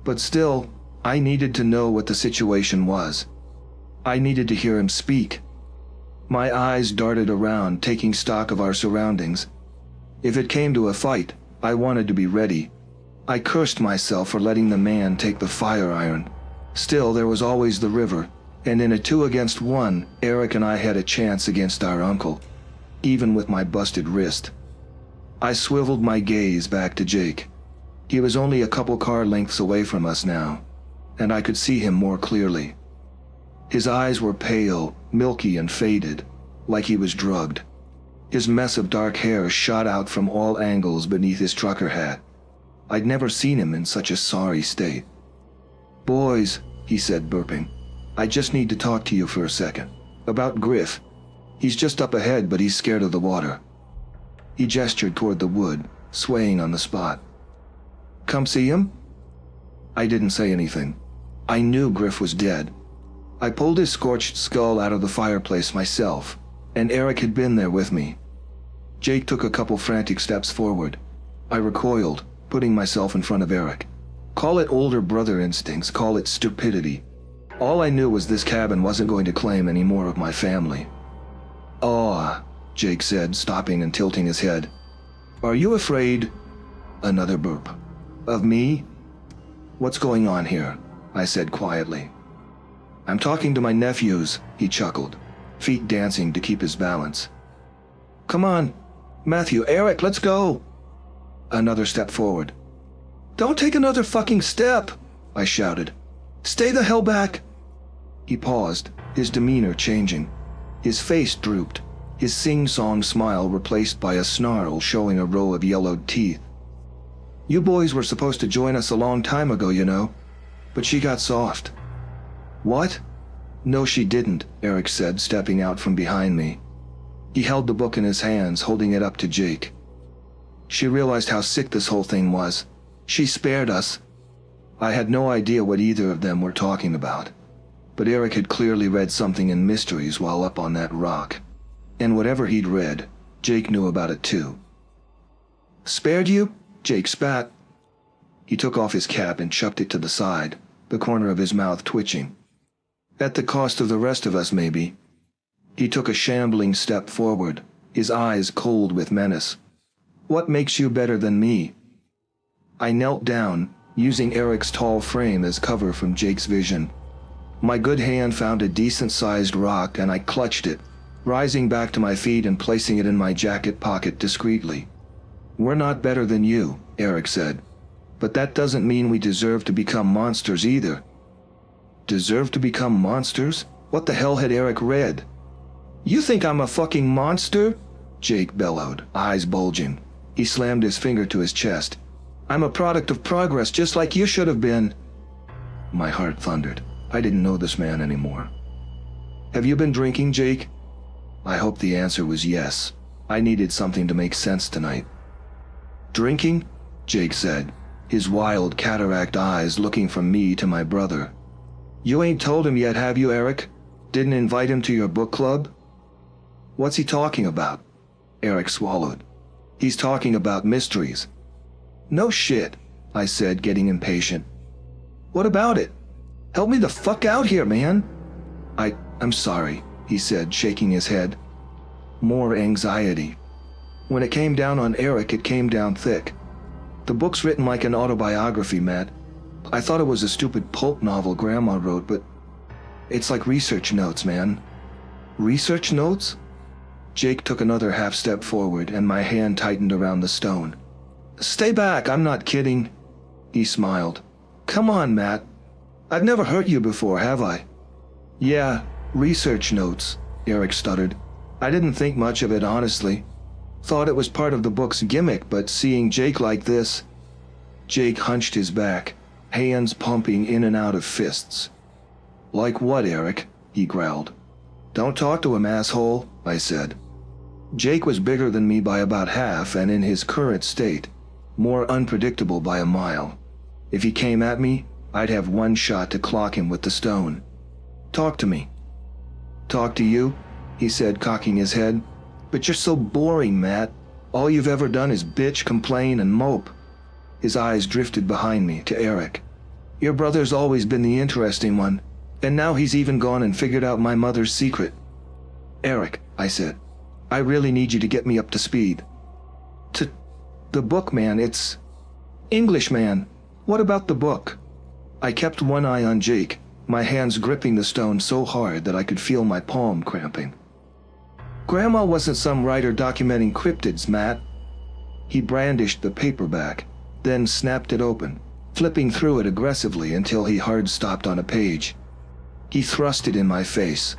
But still, I needed to know what the situation was. I needed to hear him speak. My eyes darted around, taking stock of our surroundings. If it came to a fight, I wanted to be ready. I cursed myself for letting the man take the fire iron. Still, there was always the river, and in a 2-against-1, Eric and I had a chance against our uncle, even with my busted wrist. I swiveled my gaze back to Jake. He was only a couple car lengths away from us now, and I could see him more clearly. His eyes were pale, milky and faded, like he was drugged. His mess of dark hair shot out from all angles beneath his trucker hat. I'd never seen him in such a sorry state. Boys, he said, burping, I just need to talk to you for a second. About Griff. He's just up ahead, but he's scared of the water. He gestured toward the wood, swaying on the spot. Come see him? I didn't say anything. I knew Griff was dead. I pulled his scorched skull out of the fireplace myself, and Eric had been there with me. Jake took a couple frantic steps forward. I recoiled, putting myself in front of Eric. Call it older brother instincts, call it stupidity. All I knew was this cabin wasn't going to claim any more of my family. "Oh," Jake said, stopping and tilting his head. "Are you afraid?" Another burp. "Of me?" "What's going on here?" I said quietly. "I'm talking to my nephews," he chuckled, feet dancing to keep his balance. "Come on, Matthew, Eric, let's go." Another step forward. "Don't take another fucking step," I shouted. "Stay the hell back." He paused, his demeanor changing. His face drooped, his sing-song smile replaced by a snarl showing a row of yellowed teeth. "You boys were supposed to join us a long time ago, you know, but she got soft." "What?" "No, she didn't," Eric said, stepping out from behind me. He held the book in his hands, holding it up to Jake. "She realized how sick this whole thing was. She spared us." I had no idea what either of them were talking about, but Eric had clearly read something in mysteries while up on that rock. And whatever he'd read, Jake knew about it too. "Spared you?" Jake spat. He took off his cap and chucked it to the side, the corner of his mouth twitching. "At the cost of the rest of us, maybe." He took a shambling step forward, his eyes cold with menace. "What makes you better than me?" I knelt down, using Eric's tall frame as cover from Jake's vision. My good hand found a decent-sized rock and I clutched it, rising back to my feet and placing it in my jacket pocket discreetly. "We're not better than you," Eric said, "but that doesn't mean we deserve to become monsters either." Deserve to become monsters? What the hell had Eric read? "You think I'm a fucking monster?" Jake bellowed, eyes bulging. He slammed his finger to his chest. "I'm a product of progress, just like you should have been." My heart thundered. I didn't know this man anymore. "Have you been drinking, Jake?" I hoped the answer was yes. I needed something to make sense tonight. "Drinking?" Jake said, his wild cataract eyes looking from me to my brother. "You ain't told him yet, have you, Eric? Didn't invite him to your book club?" "What's he talking about?" Eric swallowed. "He's talking about mysteries." "No shit," I said, getting impatient. "What about it? Help me the fuck out here, man." I'm sorry," he said, shaking his head. More anxiety. When it came down on Eric, it came down thick. "The book's written like an autobiography, Matt. I thought it was a stupid pulp novel Grandma wrote, but it's like research notes, man." "Research notes?" Jake took another half step forward and my hand tightened around the stone. "Stay back, I'm not kidding." He smiled. "Come on, Matt. I've never hurt you before, have I?" "Yeah, research notes," Eric stuttered. "I didn't think much of it, honestly. Thought it was part of the book's gimmick, but seeing Jake like this..." Jake hunched his back, hands pumping in and out of fists. "Like what, Eric?" he growled. "Don't talk to him, asshole," I said. Jake was bigger than me by about half, and in his current state, more unpredictable by a mile. If he came at me, I'd have one shot to clock him with the stone. "Talk to me." "Talk to you?" he said, cocking his head. "But you're so boring, Matt. All you've ever done is bitch, complain, and mope." His eyes drifted behind me to Eric. "Your brother's always been the interesting one, and now he's even gone and figured out my mother's secret." "Eric," I said, "I really need you to get me up to speed." The book, man, it's... English, man. What about the book?" I kept one eye on Jake, my hands gripping the stone so hard that I could feel my palm cramping. "Grandma wasn't some writer documenting cryptids, Matt." He brandished the paperback, then snapped it open, flipping through it aggressively until he hard stopped on a page. He thrust it in my face.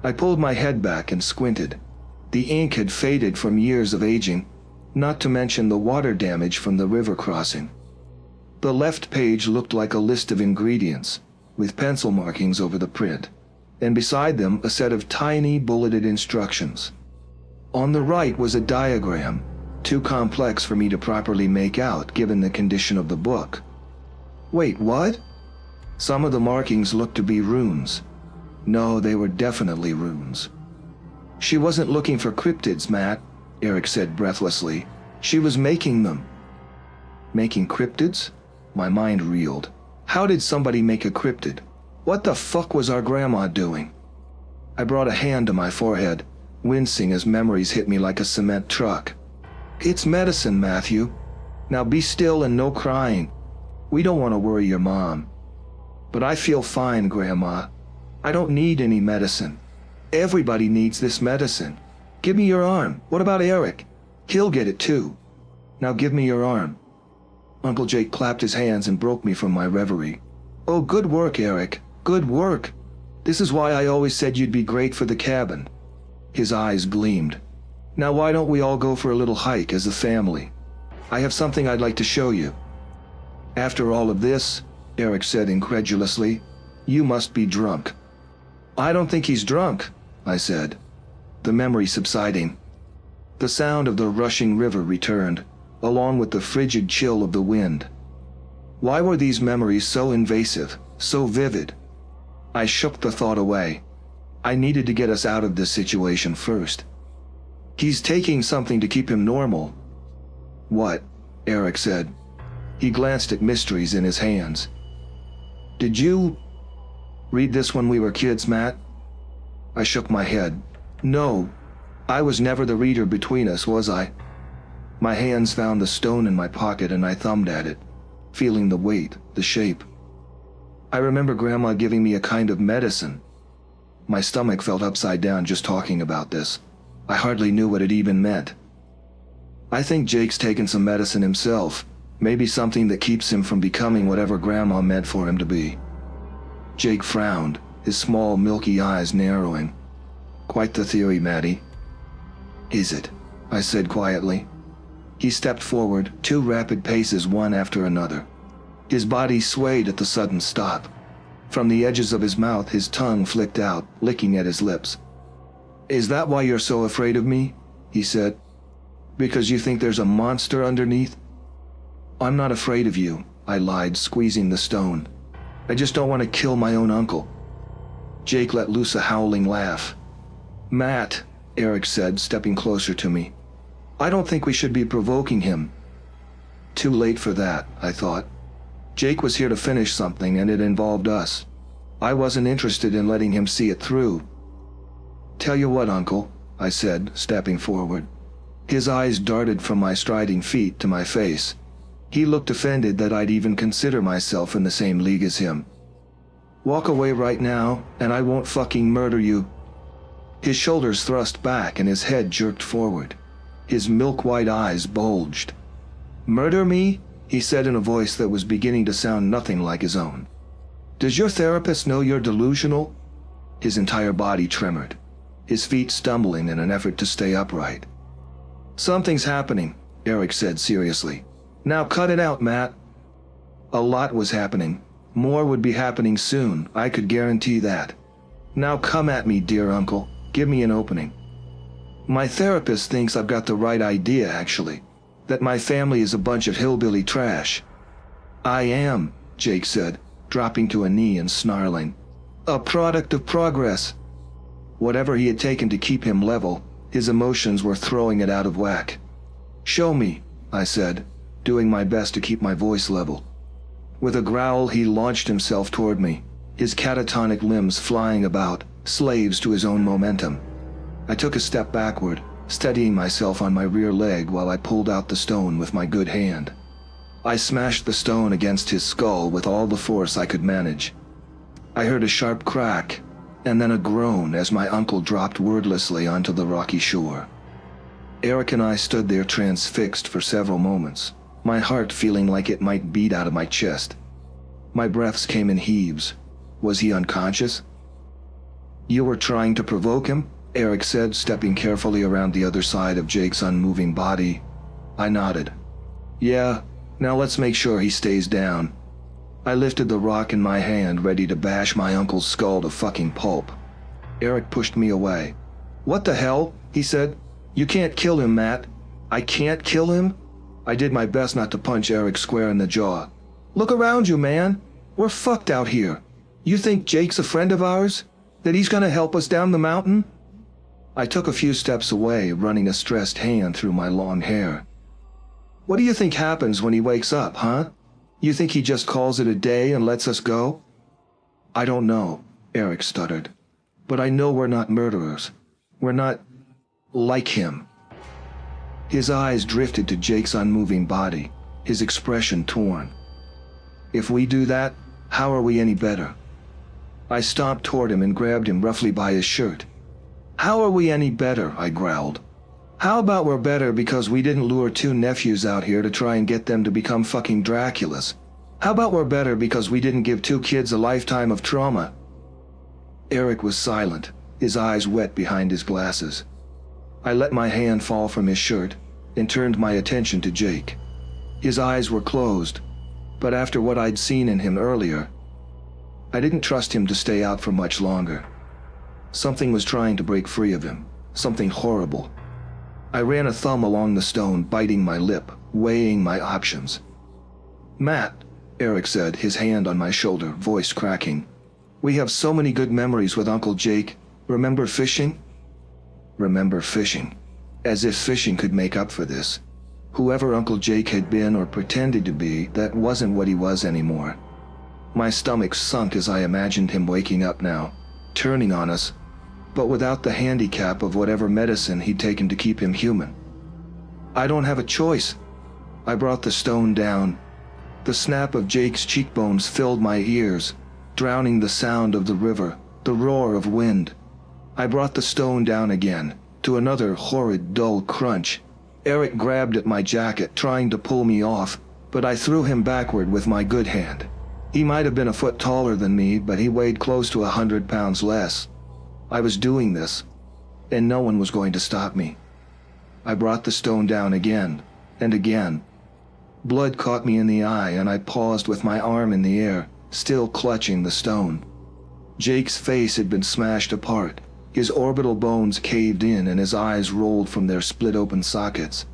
I pulled my head back and squinted. The ink had faded from years of aging, not to mention the water damage from the river crossing. The left page looked like a list of ingredients, with pencil markings over the print, and beside them a set of tiny bulleted instructions. On the right was a diagram, too complex for me to properly make out given the condition of the book. Wait, what? Some of the markings looked to be runes. No, they were definitely runes. "She wasn't looking for cryptids, Matt," Eric said breathlessly. "She was making them." Making cryptids? My mind reeled. How did somebody make a cryptid? What the fuck was our grandma doing? I brought a hand to my forehead, wincing as memories hit me like a cement truck. "It's medicine, Matthew. Now be still and no crying. We don't want to worry your mom." "But I feel fine, Grandma. I don't need any medicine. Everybody needs this medicine. Give me your arm. What about Eric? He'll get it too. Now give me your arm." Uncle Jake clapped his hands and broke me from my reverie. "Oh, good work, Eric. Good work. This is why I always said you'd be great for the cabin." His eyes gleamed. "Now why don't we all go for a little hike as a family? I have something I'd like to show you." "After all of this," Eric said incredulously, "you must be drunk." "I don't think he's drunk," I said, the memory subsiding. The sound of the rushing river returned, along with the frigid chill of the wind. Why were these memories so invasive, so vivid? I shook the thought away. I needed to get us out of this situation first. "He's taking something to keep him normal." "What?" Eric said. He glanced at mysteries in his hands. "Did you read this when we were kids, Matt?" I shook my head. "No, I was never the reader between us, was I?" My hands found the stone in my pocket and I thumbed at it, feeling the weight, the shape. I remember Grandma giving me a kind of medicine. My stomach felt upside down just talking about this. I hardly knew what it even meant. "I think Jake's taken some medicine himself, maybe something that keeps him from becoming whatever Grandma meant for him to be." Jake frowned, his small milky eyes narrowing. "Quite the theory, Maddie." "Is it?" I said quietly. He stepped forward, 2 rapid paces one after another. His body swayed at the sudden stop. From the edges of his mouth his tongue flicked out, licking at his lips. "Is that why you're so afraid of me?" he said. "Because you think there's a monster underneath?" "I'm not afraid of you," I lied, squeezing the stone. "I just don't want to kill my own uncle." Jake let loose a howling laugh. "Matt," Eric said, stepping closer to me, "I don't think we should be provoking him." Too late for that, I thought. Jake was here to finish something and it involved us. I wasn't interested in letting him see it through. "Tell you what, Uncle," I said, stepping forward. His eyes darted from my striding feet to my face. He looked offended that I'd even consider myself in the same league as him. "Walk away right now, and I won't fucking murder you." His shoulders thrust back and his head jerked forward. His milk-white eyes bulged. "Murder me?" he said in a voice that was beginning to sound nothing like his own. "Does your therapist know you're delusional?" His entire body tremored, his feet stumbling in an effort to stay upright. "Something's happening," Eric said seriously. "Now cut it out, Matt." A lot was happening. More would be happening soon, I could guarantee that. "Now come at me, dear uncle. Give me an opening." My therapist thinks I've got the right idea, actually. That my family is a bunch of hillbilly trash. I am, Jake said, dropping to a knee and snarling. A product of progress. Whatever he had taken to keep him level, his emotions were throwing it out of whack. Show me, I said, doing my best to keep my voice level. With a growl, he launched himself toward me, his catatonic limbs flying about, slaves to his own momentum. I took a step backward, steadying myself on my rear leg while I pulled out the stone with my good hand. I smashed the stone against his skull with all the force I could manage. I heard a sharp crack, and then a groan as my uncle dropped wordlessly onto the rocky shore. Eric and I stood there transfixed for several moments, my heart feeling like it might beat out of my chest. My breaths came in heaves. Was he unconscious? You were trying to provoke him? Eric said, stepping carefully around the other side of Jake's unmoving body. I nodded. Yeah, now let's make sure he stays down. I lifted the rock in my hand, ready to bash my uncle's skull to fucking pulp. Eric pushed me away. What the hell? He said. You can't kill him, Matt. I can't kill him? I did my best not to punch Eric square in the jaw. Look around you, man. We're fucked out here. You think Jake's a friend of ours? That he's gonna help us down the mountain? I took a few steps away, running a stressed hand through my long hair. What do you think happens when he wakes up, huh? You think he just calls it a day and lets us go? I don't know, Eric stuttered. But I know we're not murderers. We're not like him. His eyes drifted to Jake's unmoving body, his expression torn. If we do that, how are we any better? I stomped toward him and grabbed him roughly by his shirt. How are we any better? I growled. How about we're better because we didn't lure two nephews out here to try and get them to become fucking Draculas? How about we're better because we didn't give two kids a lifetime of trauma? Eric was silent, his eyes wet behind his glasses. I let my hand fall from his shirt and turned my attention to Jake. His eyes were closed, but after what I'd seen in him earlier, I didn't trust him to stay out for much longer. Something was trying to break free of him, something horrible. I ran a thumb along the stone, biting my lip, weighing my options. Matt, Eric said, his hand on my shoulder, voice cracking. We have so many good memories with Uncle Jake. Remember fishing? Remember fishing. As if fishing could make up for this. Whoever Uncle Jake had been or pretended to be, that wasn't what he was anymore. My stomach sunk as I imagined him waking up now, turning on us, but without the handicap of whatever medicine he'd taken to keep him human. I don't have a choice. I brought the stone down. The snap of Jake's cheekbones filled my ears, drowning the sound of the river, the roar of wind. I brought the stone down again, to another horrid, dull crunch. Eric grabbed at my jacket, trying to pull me off, but I threw him backward with my good hand. He might have been a foot taller than me, but he weighed close to 100 pounds less. I was doing this, and no one was going to stop me. I brought the stone down again, and again. Blood caught me in the eye, and I paused with my arm in the air, still clutching the stone. Jake's face had been smashed apart. His orbital bones caved in and his eyes rolled from their split-open sockets.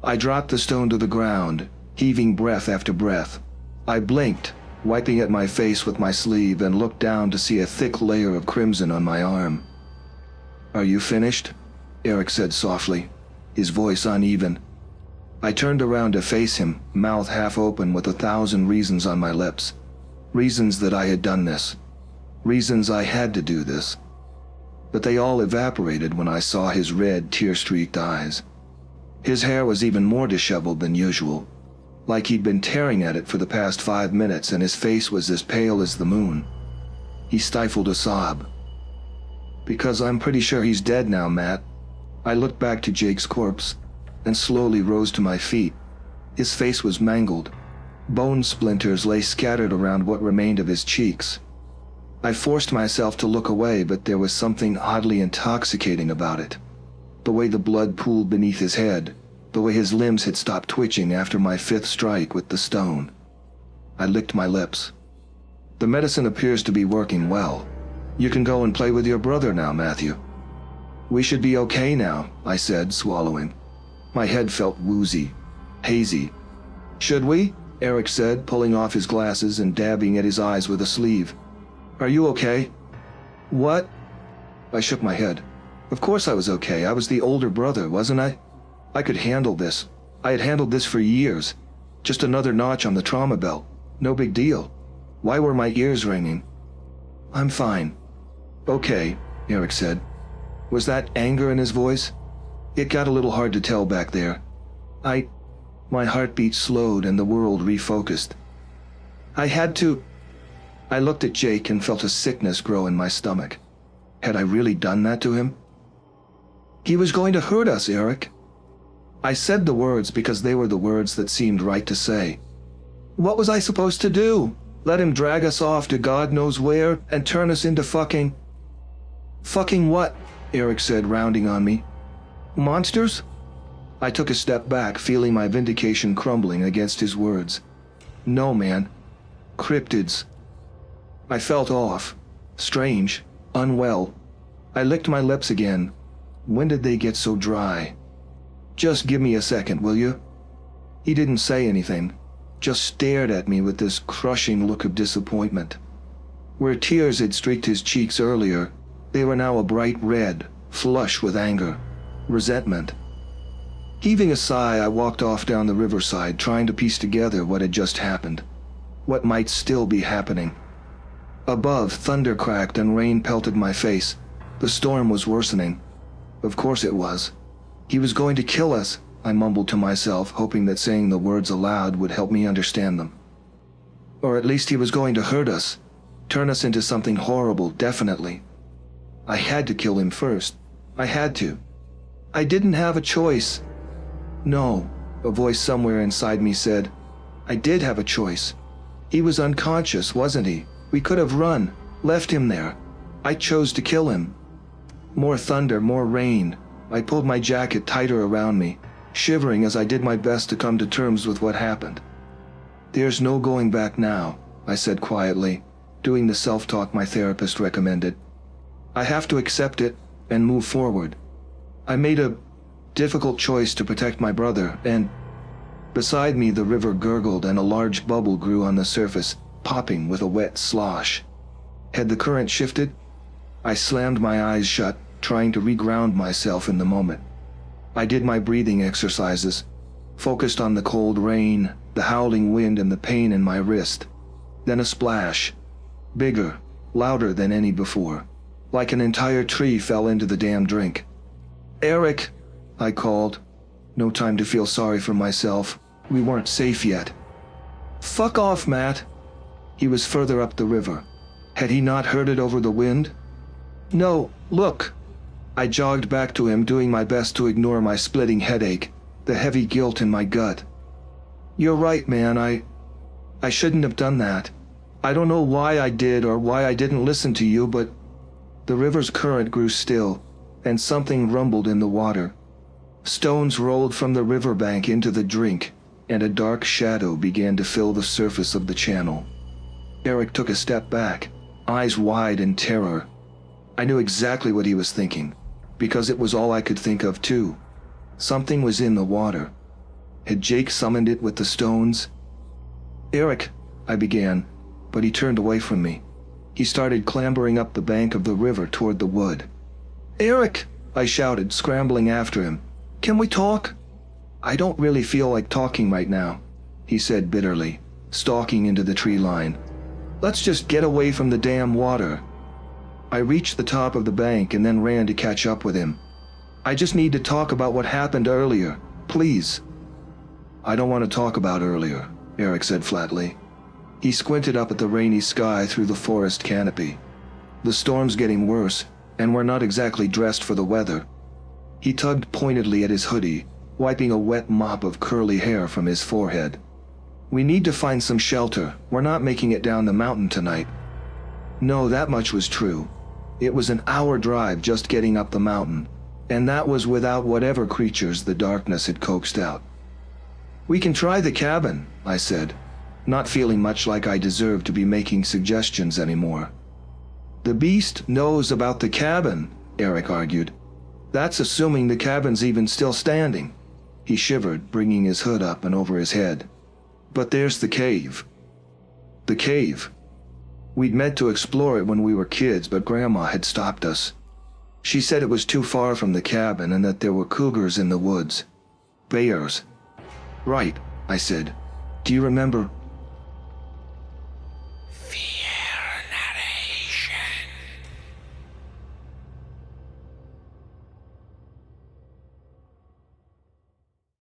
I dropped the stone to the ground, heaving breath after breath. I blinked, wiping at my face with my sleeve, and looked down to see a thick layer of crimson on my arm. Are you finished? Eric said softly, his voice uneven. I turned around to face him, mouth half open with 1,000 reasons on my lips. Reasons that I had done this. Reasons I had to do this. But they all evaporated when I saw his red, tear-streaked eyes. His hair was even more disheveled than usual, like he'd been tearing at it for the past 5 minutes, and his face was as pale as the moon. He stifled a sob. Because I'm pretty sure he's dead now, Matt. I looked back to Jake's corpse, and slowly rose to my feet. His face was mangled. Bone splinters lay scattered around what remained of his cheeks. I forced myself to look away, but there was something oddly intoxicating about it. The way the blood pooled beneath his head, the way his limbs had stopped twitching after my 5th strike with the stone. I licked my lips. The medicine appears to be working well. You can go and play with your brother now, Matthew. We should be okay now, I said, swallowing. My head felt woozy, hazy. Should we? Eric said, pulling off his glasses and dabbing at his eyes with a sleeve. Are you okay? What? I shook my head. Of course I was okay. I was the older brother, wasn't I? I could handle this. I had handled this for years. Just another notch on the trauma belt. No big deal. Why were my ears ringing? I'm fine. Okay, Eric said. Was that anger in his voice? It got a little hard to tell back there. My heartbeat slowed and the world refocused. I looked at Jake and felt a sickness grow in my stomach. Had I really done that to him? He was going to hurt us, Eric. I said the words because they were the words that seemed right to say. What was I supposed to do? Let him drag us off to God knows where and turn us into fucking... Fucking what? Eric said, rounding on me. Monsters? I took a step back, feeling my vindication crumbling against his words. No, man. Cryptids. I felt off. Strange. Unwell. I licked my lips again. When did they get so dry? Just give me a second, will you? He didn't say anything, just stared at me with this crushing look of disappointment. Where tears had streaked his cheeks earlier, they were now a bright red, flush with anger, resentment. Heaving a sigh, I walked off down the riverside, trying to piece together what had just happened, what might still be happening. Above, thunder cracked and rain pelted my face. The storm was worsening. Of course it was. He was going to kill us, I mumbled to myself, hoping that saying the words aloud would help me understand them. Or at least he was going to hurt us, turn us into something horrible, definitely. I had to kill him first. I had to. I didn't have a choice. No, a voice somewhere inside me said. I did have a choice. He was unconscious, wasn't he? We could have run, left him there. I chose to kill him. More thunder, more rain. I pulled my jacket tighter around me, shivering as I did my best to come to terms with what happened. There's no going back now, I said quietly, doing the self-talk my therapist recommended. I have to accept it and move forward. I made a difficult choice to protect my brother, and beside me the river gurgled and a large bubble grew on the surface, popping with a wet slosh. Had the current shifted? I slammed my eyes shut, trying to reground myself in the moment. I did my breathing exercises, focused on the cold rain, the howling wind, and the pain in my wrist. Then a splash. Bigger, louder than any before. Like an entire tree fell into the damn drink. Eric, I called. No time to feel sorry for myself. We weren't safe yet. Fuck off, Matt. He was further up the river. Had he not heard it over the wind? No, look. I jogged back to him, doing my best to ignore my splitting headache, the heavy guilt in my gut. You're right, man. I shouldn't have done that. I don't know why I did or why I didn't listen to you, but the river's current grew still, and something rumbled in the water. Stones rolled from the riverbank into the drink, and a dark shadow began to fill the surface of the channel. Eric took a step back, eyes wide in terror. I knew exactly what he was thinking, because it was all I could think of too. Something was in the water. Had Jake summoned it with the stones? Eric, I began, but he turned away from me. He started clambering up the bank of the river toward the wood. Eric, I shouted, scrambling after him. Can we talk? I don't really feel like talking right now, he said bitterly, stalking into the tree line. Let's just get away from the damn water. I reached the top of the bank and then ran to catch up with him. I just need to talk about what happened earlier, please. I don't want to talk about earlier, Eric said flatly. He squinted up at the rainy sky through the forest canopy. The storm's getting worse, and we're not exactly dressed for the weather. He tugged pointedly at his hoodie, wiping a wet mop of curly hair from his forehead. We need to find some shelter. We're not making it down the mountain tonight. No, that much was true. It was an hour drive just getting up the mountain, and that was without whatever creatures the darkness had coaxed out. We can try the cabin, I said, not feeling much like I deserved to be making suggestions anymore. The beast knows about the cabin, Eric argued. That's assuming the cabin's even still standing. He shivered, bringing his hood up and over his head. But there's the cave. The cave. We'd meant to explore it when we were kids, but Grandma had stopped us. She said it was too far from the cabin and that there were cougars in the woods. Bears. Right, I said. Do you remember